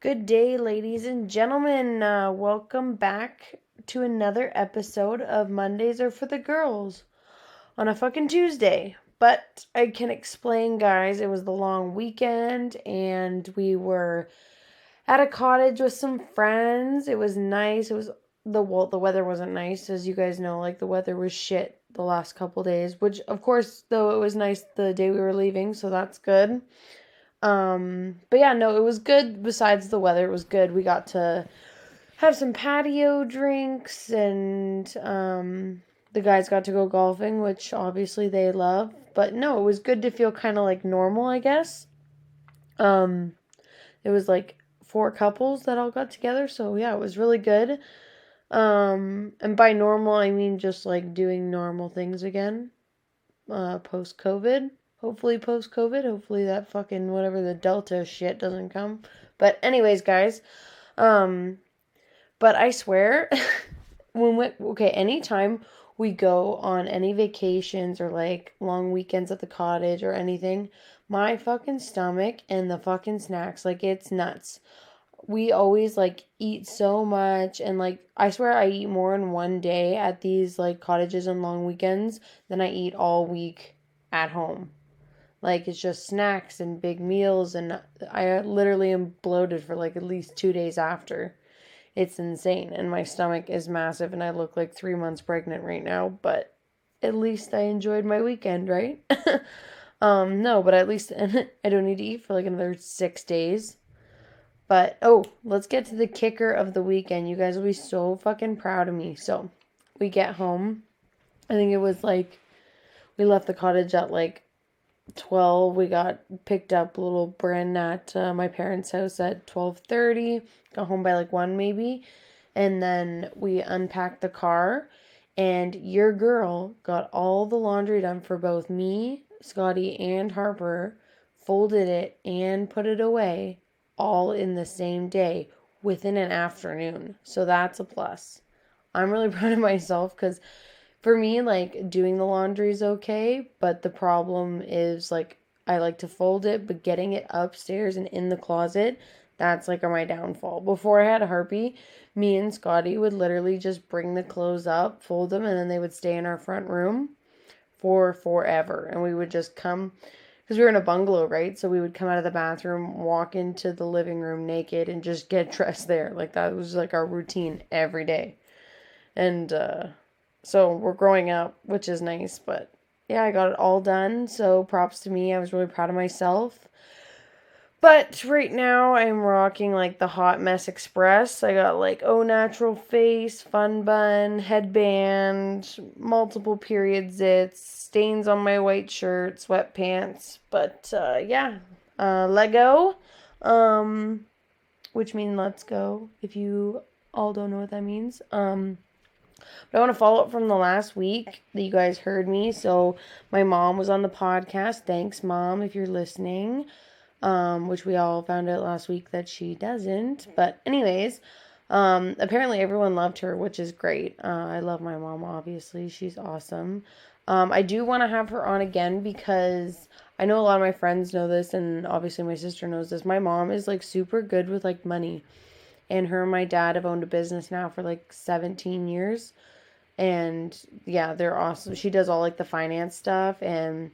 Good day, ladies and gentlemen. Welcome back to another episode of Mondays Are for the Girls on a fucking Tuesday. But I can explain, guys, it was the long weekend and we were at a cottage with some friends. It was nice. The weather wasn't nice, as you guys know. Like, the weather was shit the last couple days, which, of course, though, it was nice the day we were leaving, so that's good. But yeah, no, it was good. Besides the weather, it was good. We got to have some patio drinks, and the guys got to go golfing, which obviously they love. But no, it was good to feel kind of like normal, I guess. Um, it was like four couples that all got together, so yeah, it was really good. And by normal, I mean just like doing normal things again, post COVID. Hopefully, post COVID. Hopefully, that fucking whatever the Delta shit doesn't come. But, anyways, guys, um, but I swear, anytime we go on any vacations or like long weekends at the cottage or anything, my fucking stomach and the fucking snacks, like, it's nuts. We always like eat so much, and like I swear I eat more in one day at these like cottages and long weekends than I eat all week at home. Like, it's just snacks and big meals, and I literally am bloated for like at least 2 days after. It's insane, and my stomach is massive, and I look like 3 months pregnant right now, but at least I enjoyed my weekend, right? No, but at least I don't need to eat for like another 6 days. But, oh, let's get to the kicker of the weekend. You guys will be so fucking proud of me. So, we get home. I think it was like, we left the cottage at like 12. We got picked up little Bryn at my parents' house at 12:30. Got home by like 1 maybe. And then we unpacked the car, and your girl got all the laundry done for both me, Scotty, and Harper, folded it and put it away all in the same day within an afternoon. So that's a plus. I'm really proud of myself because for me, like, doing the laundry is okay, but the problem is, like, I like to fold it, but getting it upstairs and in the closet, that's, like, my downfall. Before I had a Harpy, me and Scotty would literally just bring the clothes up, fold them, and then they would stay in our front room for forever. And we would just come, because we were in a bungalow, right? So we would come out of the bathroom, walk into the living room naked, and just get dressed there. Like, that was, like, our routine every day. And, so we're growing up, which is nice, but yeah, I got it all done. So props to me. I was really proud of myself. But right now I'm rocking like the Hot Mess Express. I got like Au Natural Face, Fun Bun, headband, multiple period zits, stains on my white shirt, sweatpants. But yeah, Lego, which means let's go. If you all don't know what that means. But I want to follow up from the last week that you guys heard me. So my mom was on the podcast. Thanks, Mom, if you're listening. Which we all found out last week that she doesn't. But anyways, apparently everyone loved her, which is great. I love my mom, obviously. She's awesome. I do want to have her on again because I know a lot of my friends know this, and obviously my sister knows this. My mom is like super good with like money. And her and my dad have owned a business now for like 17 years. And yeah, they're awesome. She does all like the finance stuff, and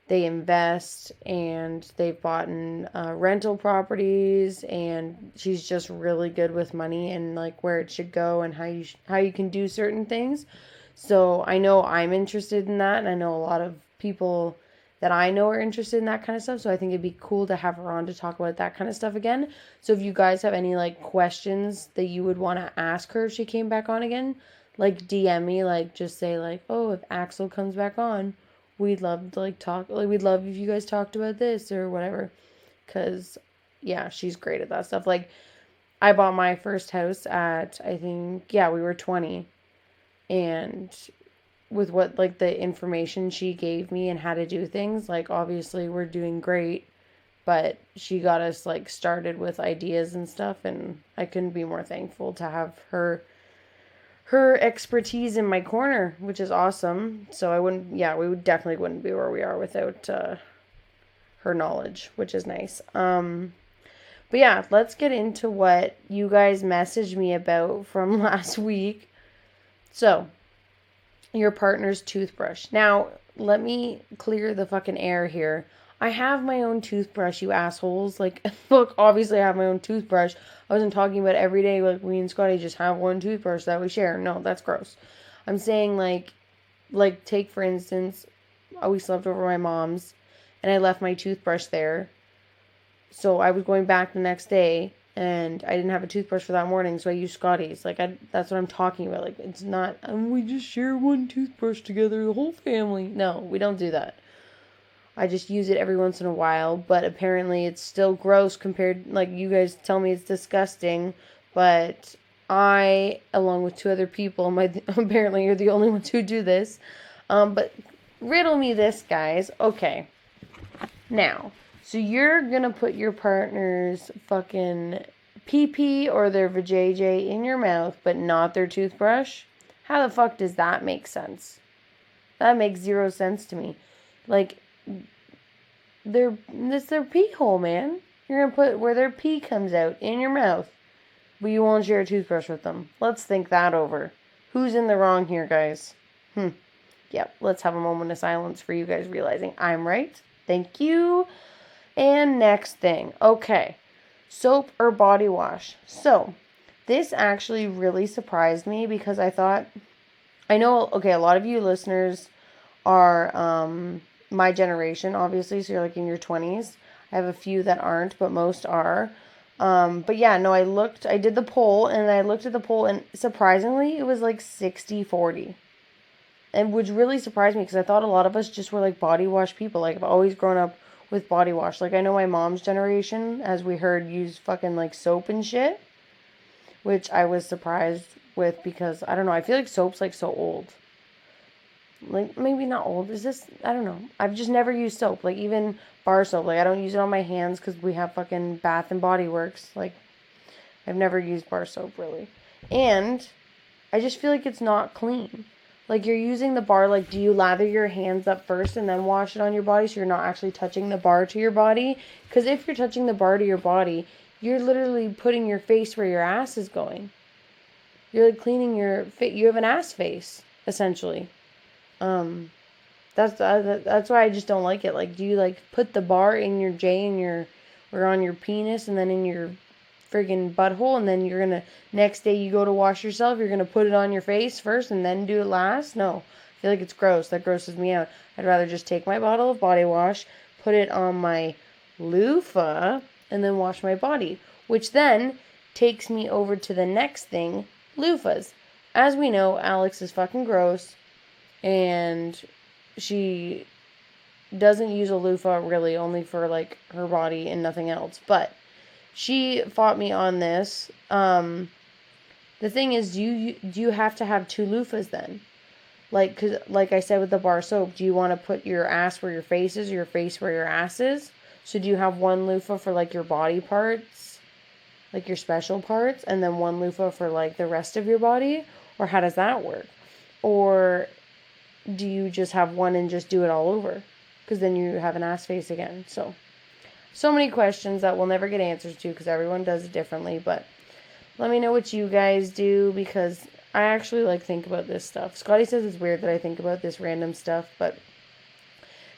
they invest, and they've bought in rental properties, and she's just really good with money and like where it should go and how you can do certain things. So I know I'm interested in that, and I know a lot of people that I know are interested in that kind of stuff. So I think it'd be cool to have her on to talk about that kind of stuff again. So if you guys have any like questions that you would want to ask her if she came back on again, like DM me, like just say like, oh, if Axel comes back on, we'd love to like talk, like we'd love if you guys talked about this or whatever. Cause yeah, she's great at that stuff. Like, I bought my first house at, I think, yeah, we were 20, and with what like the information she gave me and how to do things, like obviously we're doing great, but she got us like started with ideas and stuff, and I couldn't be more thankful to have her expertise in my corner, which is awesome. So we would definitely wouldn't be where we are without her knowledge, which is nice. But yeah, let's get into what you guys messaged me about from last week. So, your partner's toothbrush. Now, let me clear the fucking air here. I have my own toothbrush, you assholes. Like, look, obviously I have my own toothbrush. I wasn't talking about every day, like, me and Scotty just have one toothbrush that we share. No, that's gross. I'm saying, take for instance, we slept over my mom's, and I left my toothbrush there. So I was going back the next day, and I didn't have a toothbrush for that morning, so I used Scotty's. That's what I'm talking about. Like, it's not, we just share one toothbrush together, the whole family. No, we don't do that. I just use it every once in a while, but apparently it's still gross compared, like, you guys tell me it's disgusting, but I, along with two other people, apparently you're the only ones who do this, but riddle me this, guys. Okay. Now, so you're gonna put your partner's fucking pee or their vajayjay in your mouth, but not their toothbrush? How the fuck does that make sense? That makes zero sense to me. Like, it's their pee hole, man. You're gonna put where their pee comes out in your mouth, but you won't share a toothbrush with them. Let's think that over. Who's in the wrong here, guys? Yep, let's have a moment of silence for you guys realizing I'm right. Thank you. And next thing. Okay. Soap or body wash. So, this actually really surprised me because I thought, I know, okay, a lot of you listeners are my generation, obviously, so you're like in your 20s. I have a few that aren't, but most are. But yeah, no, I did the poll, and I looked at the poll, and surprisingly, it was like 60-40. And which really surprised me because I thought a lot of us just were like body wash people. Like, I've always grown up with body wash. Like, I know my mom's generation, as we heard, used fucking like soap and shit, which I was surprised with because I don't know. I feel like soap's like so old. Like, maybe not old. Is this? I don't know. I've just never used soap. Like, even bar soap. Like, I don't use it on my hands because we have fucking Bath and Body Works. Like, I've never used bar soap really. And I just feel like it's not clean. Like, you're using the bar, like, do you lather your hands up first and then wash it on your body so you're not actually touching the bar to your body? Because if you're touching the bar to your body, you're literally putting your face where your ass is going. You're, like, cleaning your face. You have an ass face, essentially. That's why I just don't like it. Like, do you, like, put the bar in your J or on your penis and then in your friggin' butthole, and then you're gonna, next day you go to wash yourself, you're gonna put it on your face first and then do it last? No. I feel like it's gross. That grosses me out. I'd rather just take my bottle of body wash, put it on my loofah, and then wash my body. Which then takes me over to the next thing, loofahs. As we know, Alex is fucking gross, and she doesn't use a loofah really, only for like her body and nothing else. But she fought me on this. The thing is, do you have to have two loofahs then? Like, cause like I said with the bar soap, do you want to put your ass where your face is, or your face where your ass is? So do you have one loofah for like your body parts, like your special parts, and then one loofah for like the rest of your body? Or how does that work? Or do you just have one and just do it all over? Because then you have an ass face again. So many questions that we'll never get answers to because everyone does it differently. But let me know what you guys do because I actually like think about this stuff. Scotty says it's weird that I think about this random stuff, but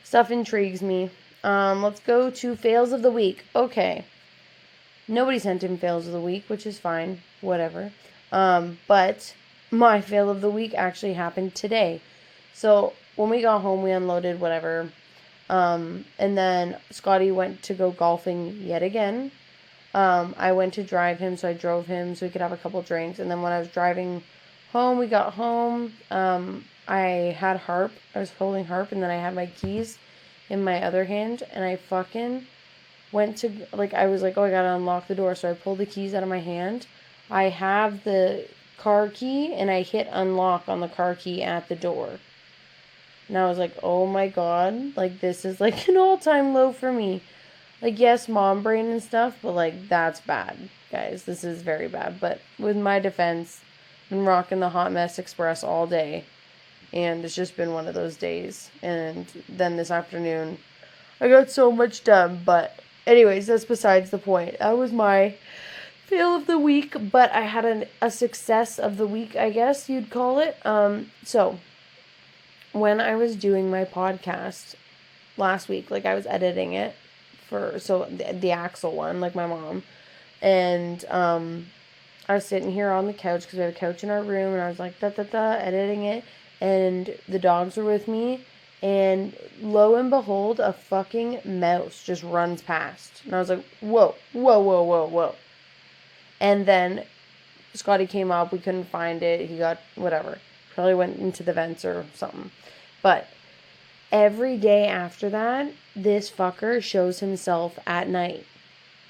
stuff intrigues me. Let's go to fails of the week. Okay. Nobody sent in fails of the week, which is fine. Whatever. But my fail of the week actually happened today. So when we got home, we unloaded whatever. And then Scotty went to go golfing yet again. I went to drive him, so I drove him so he could have a couple drinks. And then when I was driving home, we got home. I had Harp. I was holding Harp, and then I had my keys in my other hand. And I fucking went to, like, I was like, oh, I gotta unlock the door. So I pulled the keys out of my hand. I have the car key, and I hit unlock on the car key at the door. And I was like, oh my god, like, this is like an all-time low for me. Like, yes, mom brain and stuff, but like, that's bad, guys. This is very bad. But with my defense, I've been rocking the Hot Mess Express all day. And it's just been one of those days. And then this afternoon, I got so much done, but Anyways, that's besides the point. That was my fail of the week, but I had a success of the week, I guess you'd call it. So when I was doing my podcast last week, like I was editing it for the Axel one, like my mom, and I was sitting here on the couch because we have a couch in our room, and I was like da da da editing it, and the dogs were with me, and lo and behold, a fucking mouse just runs past, and I was like, whoa, whoa, whoa, whoa, whoa, and then Scotty came up, we couldn't find it, he got whatever, probably went into the vents or something, but every day after that, this fucker shows himself at night.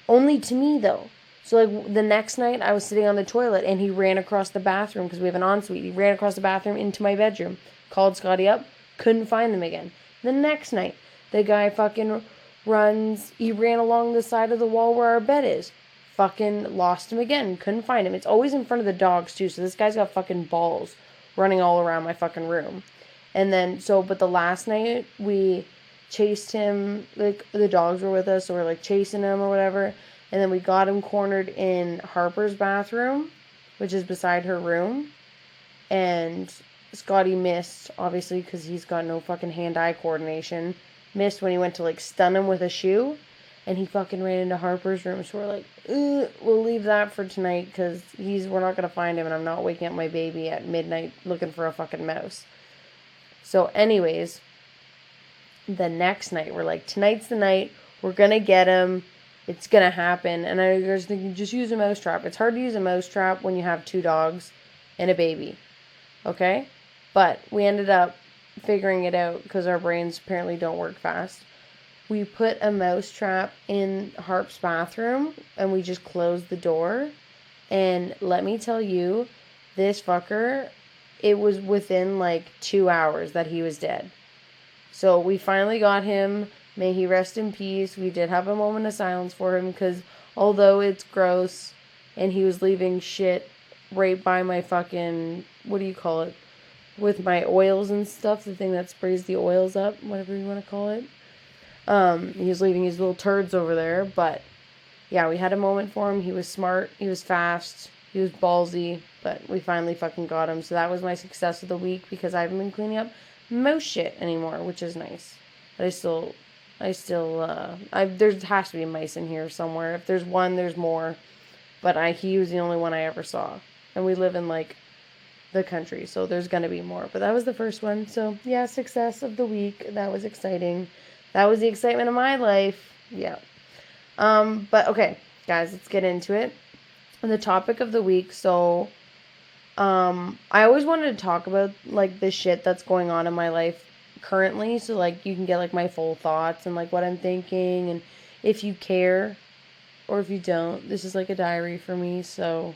Only to me, though. So, like, the next night, I was sitting on the toilet, and he ran across the bathroom, because we have an ensuite. He ran across the bathroom into my bedroom. Called Scotty up. Couldn't find them again. The next night, the guy fucking runs. He ran along the side of the wall where our bed is. Fucking lost him again. Couldn't find him. It's always in front of the dogs, too. So, this guy's got fucking balls running all around my fucking room. And then, but the last night, we chased him, like, the dogs were with us, so we're, like, chasing him or whatever, and then we got him cornered in Harper's bathroom, which is beside her room, and Scotty missed, obviously, because he's got no fucking hand-eye coordination, missed when he went to, like, stun him with a shoe, and he fucking ran into Harper's room, so we're like, we'll leave that for tonight, because we're not gonna find him, and I'm not waking up my baby at midnight looking for a fucking mouse. So anyways, the next night, we're like, tonight's the night, we're gonna get him, it's gonna happen. And I was thinking, just use a mouse trap. It's hard to use a mouse trap when you have 2 dogs and a baby, okay? But we ended up figuring it out, because our brains apparently don't work fast. We put a mouse trap in Harp's bathroom, and we just closed the door, and let me tell you, this fucker, it was within like 2 hours that he was dead. So we finally got him. May he rest in peace. We did have a moment of silence for him, because although it's gross and he was leaving shit right by my fucking, what do you call it? With my oils and stuff, the thing that sprays the oils up, whatever you want to call it. He was leaving his little turds over there, but yeah, we had a moment for him. He was smart. He was fast. He was ballsy, but we finally fucking got him. So that was my success of the week, because I haven't been cleaning up mouse shit anymore, which is nice. But there has to be mice in here somewhere. If there's one, there's more. But he was the only one I ever saw. And we live in, like, the country, so there's gonna be more. But that was the first one. So, yeah, success of the week. That was exciting. That was the excitement of my life. Yeah. But okay, guys, let's get into it. The topic of the week. So, I always wanted to talk about, like, the shit that's going on in my life currently. So, like, you can get, like, my full thoughts and, like, what I'm thinking. And if you care or if you don't, this is, like, a diary for me. So,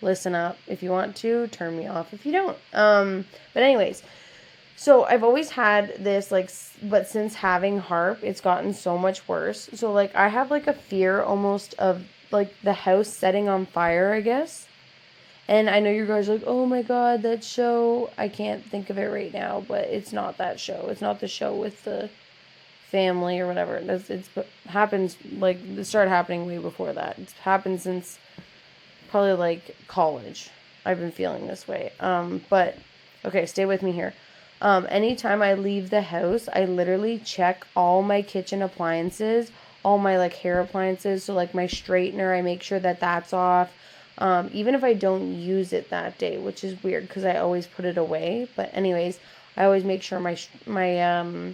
listen up. If you want to, turn me off if you don't. But anyways, so I've always had this, like, but since having Harp, it's gotten so much worse. So, like, I have, like, a fear almost of, like, the house setting on fire, I guess. And I know you guys are like, oh my god, that show. I can't think of it right now, but it's not that show. It's not the show with the family or whatever. It happens, like, it started happening way before that. It's happened since probably, like, college. I've been feeling this way. But, okay, stay with me here. Anytime I leave the house, I literally check all my kitchen appliances, all my, like, hair appliances. So, like, my straightener, I make sure that that's off. Even if I don't use it that day, which is weird because I always put it away. But anyways, I always make sure my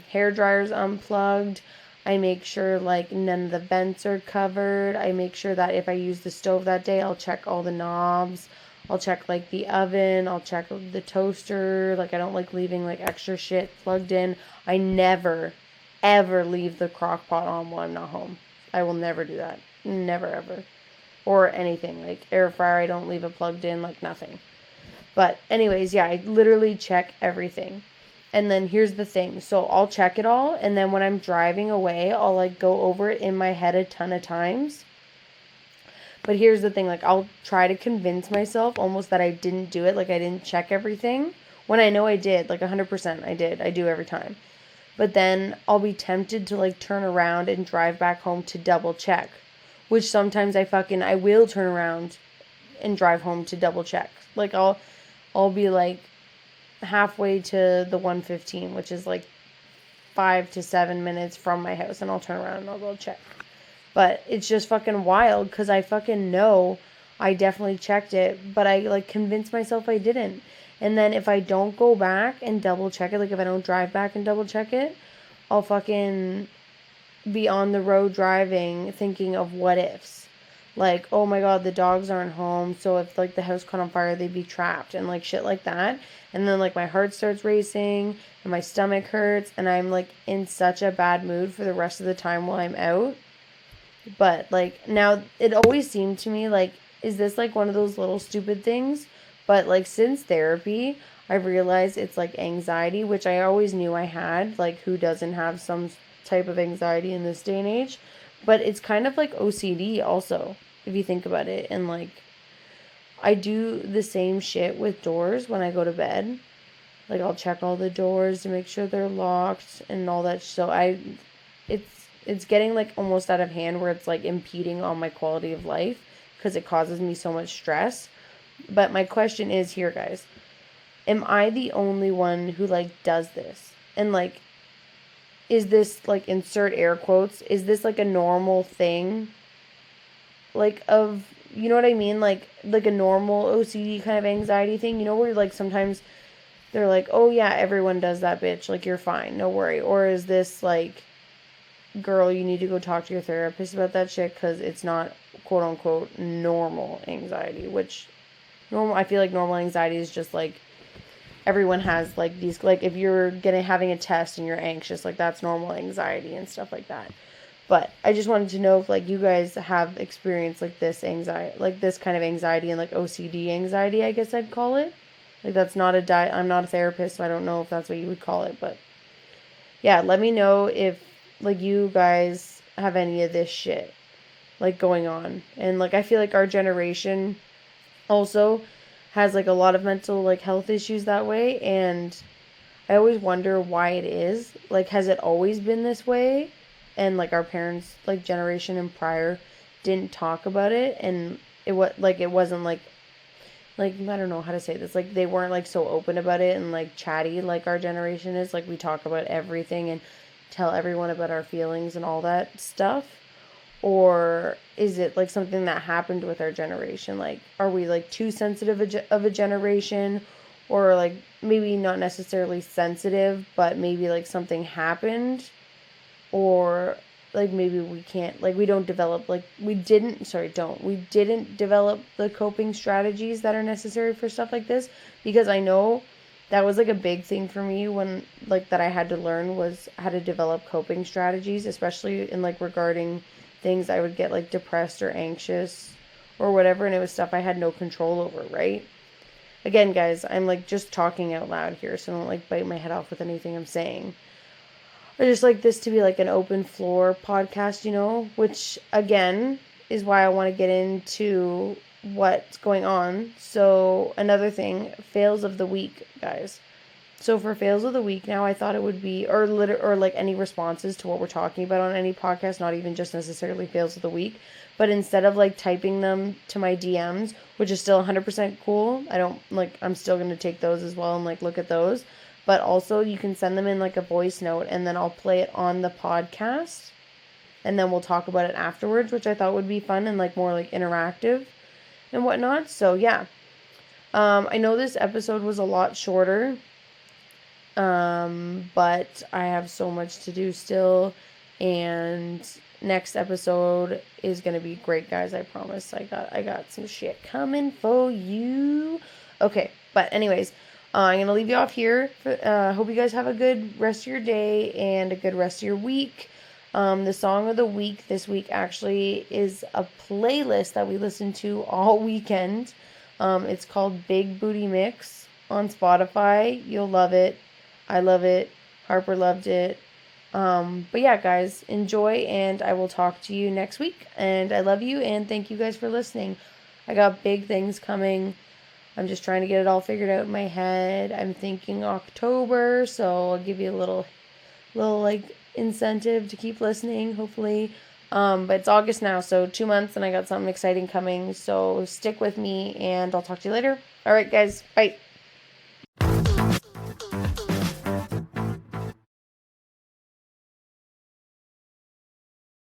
hair dryer's unplugged. I make sure, like, none of the vents are covered. I make sure that if I use the stove that day, I'll check all the knobs. I'll check, like, the oven. I'll check the toaster. Like, I don't like leaving, like, extra shit plugged in. I never, ever leave the crock pot on while I'm not home. I will never do that. Never, ever. Or anything. Like, air fryer, I don't leave it plugged in. Like, nothing. But anyways, yeah, I literally check everything. And then here's the thing. So I'll check it all. And then when I'm driving away, I'll, like, go over it in my head a ton of times. But here's the thing, like, I'll try to convince myself almost that I didn't do it, like, I didn't check everything, when I know I did, like, 100% I did, I do every time. but then I'll be tempted to like turn around and drive back home to double check, which sometimes I will turn around and drive home to double check. Like I'll be like halfway to the 115, which is like 5 to 7 minutes from my house, and I'll turn around and I'll go check. But it's just fucking wild because I fucking know I definitely checked it, but I like convinced myself I didn't. And then if I don't go back and double check it, like if I don't drive back and double check it, I'll fucking be on the road driving thinking of what ifs. Like, oh my god, the dogs aren't home, so if like the house caught on fire, they'd be trapped and like shit like that. And then like my heart starts racing and my stomach hurts and I'm like in such a bad mood for the rest of the time while I'm out. But like now it always seemed to me like, is this like one of those little stupid things? But like since therapy, I've realized it's like anxiety, which I always knew I had. Like who doesn't have some type of anxiety in this day and age? But it's kind of like OCD also, if you think about it. And like I do the same shit with doors when I go to bed. Like I'll check all the doors to make sure they're locked and all that. So it's getting like almost out of hand where it's like impeding on my quality of life because it causes me so much stress. But my question is here, guys. Am I the only one who like does this? And like is this like insert air quotes? Is this like a normal thing? Like of you know what I mean? Like a normal OCD kind of anxiety thing, you know, where like sometimes they're like, "Oh yeah, everyone does that, bitch. Like you're fine. No worry." Or is this like, girl, you need to go talk to your therapist about that shit because it's not quote unquote normal anxiety, which normal, I feel like normal anxiety is just like everyone has like these, like if you're having a test and you're anxious, like that's normal anxiety and stuff like that. But I just wanted to know if like you guys have experienced like this anxiety, like this kind of anxiety and like OCD anxiety, I guess I'd call it. Like that's not I'm not a therapist, so I don't know if that's what you would call it, but yeah, let me know if like you guys have any of this shit like going on. And like I feel like our generation also has like a lot of mental like health issues that way, and I always wonder why it is. Like has it always been this way? And like our parents like generation and prior didn't talk about it, and it wasn't like I don't know how to say this. Like they weren't like so open about it and like chatty like our generation is. Like we talk about everything and tell everyone about our feelings and all that stuff. Or is it like something that happened with our generation? Like are we like too sensitive of a generation, or like maybe not necessarily sensitive, but maybe like something happened, or like maybe we can't, like we don't develop, like we didn't develop the coping strategies that are necessary for stuff like this. Because I know that was like a big thing for me when like that I had to learn was how to develop coping strategies, especially in like regarding things I would get like depressed or anxious or whatever, and it was stuff I had no control over, right? Again, guys, I'm like just talking out loud here, so don't like bite my head off with anything I'm saying. I just like this to be like an open floor podcast, you know, which again is why I want to get into what's going on. So, another thing, fails of the week, guys. So for fails of the week now, I thought it would be or like any responses to what we're talking about on any podcast, not even just necessarily fails of the week, but instead of like typing them to my DMs, which is still 100% cool. I'm still going to take those as well and like look at those. But also you can send them in like a voice note and then I'll play it on the podcast and then we'll talk about it afterwards, which I thought would be fun and like more like interactive and whatnot. So yeah. I know this episode was a lot shorter. But I have so much to do still, and next episode is gonna be great, guys. I promise. I got some shit coming for you. Okay, but anyways, I'm gonna leave you off here. Hope you guys have a good rest of your day and a good rest of your week. The song of the week this week actually is a playlist that we listened to all weekend. It's called Big Booty Mix on Spotify. You'll love it. I love it. Harper loved it. But yeah, guys, enjoy, and I will talk to you next week. And I love you, and thank you guys for listening. I got big things coming. I'm just trying to get it all figured out in my head. I'm thinking October, so I'll give you a little like incentive to keep listening, hopefully. But it's August now, so 2 months, and I got something exciting coming. So stick with me, and I'll talk to you later. All right, guys, bye.